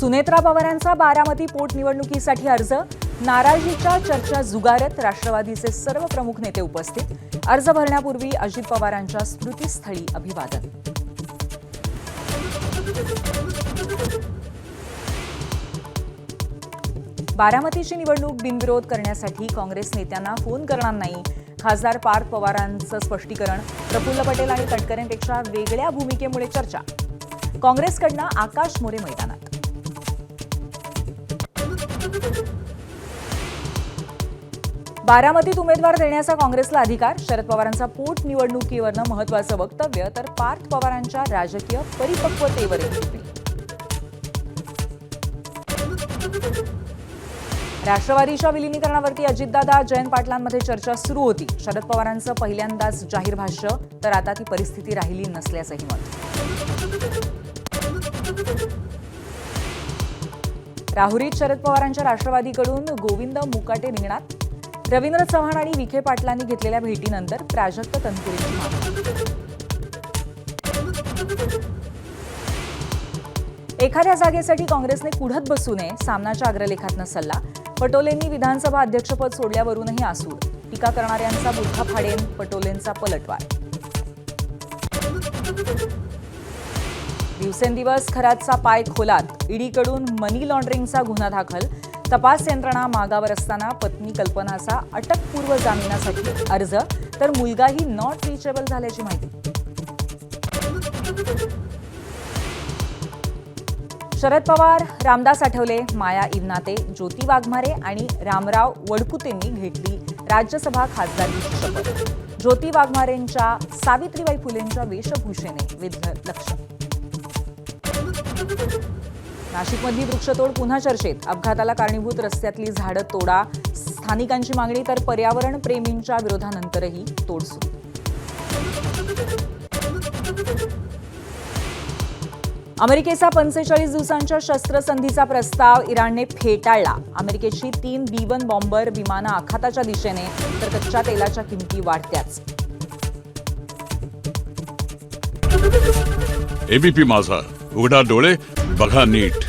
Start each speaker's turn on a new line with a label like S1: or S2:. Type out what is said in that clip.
S1: सुनेत्रा पवारांचा बारामती पोटनिवडणुकीसाठी अर्ज. नाराजीच्या चर्चा जुगारत राष्ट्रवादीचे सर्व प्रमुख नेते उपस्थित. अर्ज भरण्यापूर्वी अजित पवारांच्या स्मृतीस्थळी अभिवादन. बारामतीची निवडणूक बिनविरोध करण्यासाठी काँग्रेस नेत्यांना फोन करणार नाही. खासदार पार्थ पवारांचं स्पष्टीकरण. प्रफुल्ल पटेल आणि तटकरेंपेक्षा वेगळ्या भूमिकेमुळे चर्चा. काँग्रेसकडनं आकाश मोरे मैदानात. बारामतीत उमेदवार देण्याचा काँग्रेसला अधिकार. शरद पवारांचा पोटनिवडणुकीवरनं महत्त्वाचं वक्तव्य तर पार्थ पवारांच्या राजकीय परिपक्वतेवरही टिप्पणी. राष्ट्रवादीच्या विलिनीकरणावरती अजितदादा जयंत पाटलांमध्ये चर्चा सुरू होती. शरद पवारांचं पहिल्यांदाच जाहीर भाष्य तर आता ती परिस्थिती राहिली नसल्याचंही मत. राहुरीत शरद पवारांच्या राष्ट्रवादीकडून गोविंद मुकाटे रिंगणात. रवींद्र चव्हाण आणि विखे पाटलांनी घेतलेल्या भेटीनंतर प्राजक्त तनपुरेची मागणी. एखाद्या जागेसाठी काँग्रेसने कुढत बसू नये. सामनाच्या अग्रलेखातनं सल्ला. पटोलेंनी विधानसभा अध्यक्षपद सोडल्यावरूनही आसूड. टीका करणाऱ्यांचा बुरखा फाडेन पटोलेंचा पलटवार. दिवसेंदिवस खरातचा पाय खोलात. ईडीकडून मनी लॉन्ड्रिंगचा गुन्हा दाखल. तपास यंत्रणा मागावर असताना पत्नी कल्पनाचा अटकपूर्व जामिनासाठी अर्ज तर मुलगाही नॉट रिचेबल झाल्याची माहिती. शरद पवार, रामदास आठवले, माया इवनाते, ज्योती वाघमारे आणि रामराव वडकुतेंनी घेतली राज्यसभा खासदारकीची शपथ. ज्योती वाघमारेंच्या सावित्रीबाई फुलेंच्या वेशभूषेने वेधलं लक्ष. नाशिकमधली वृक्षतोड पुन्हा चर्चेत. अपघाताला कारणीभूत रस्त्यातली झाडं तोडा. स्थानिकांची मागणी तर पर्यावरण प्रेमींच्या विरोधानंतरही तोड सुरू. अमेरिकेचा 45 दिवसांच्या शस्त्रसंधीचा प्रस्ताव इराणने फेटाळला. अमेरिकेची 3 B-1 बॉम्बर विमानं आखाताच्या दिशेने तर कच्च्या तेलाच्या किमती वाढत्याच.
S2: एबीपी माझा, उघडा डोळे बघा नीट.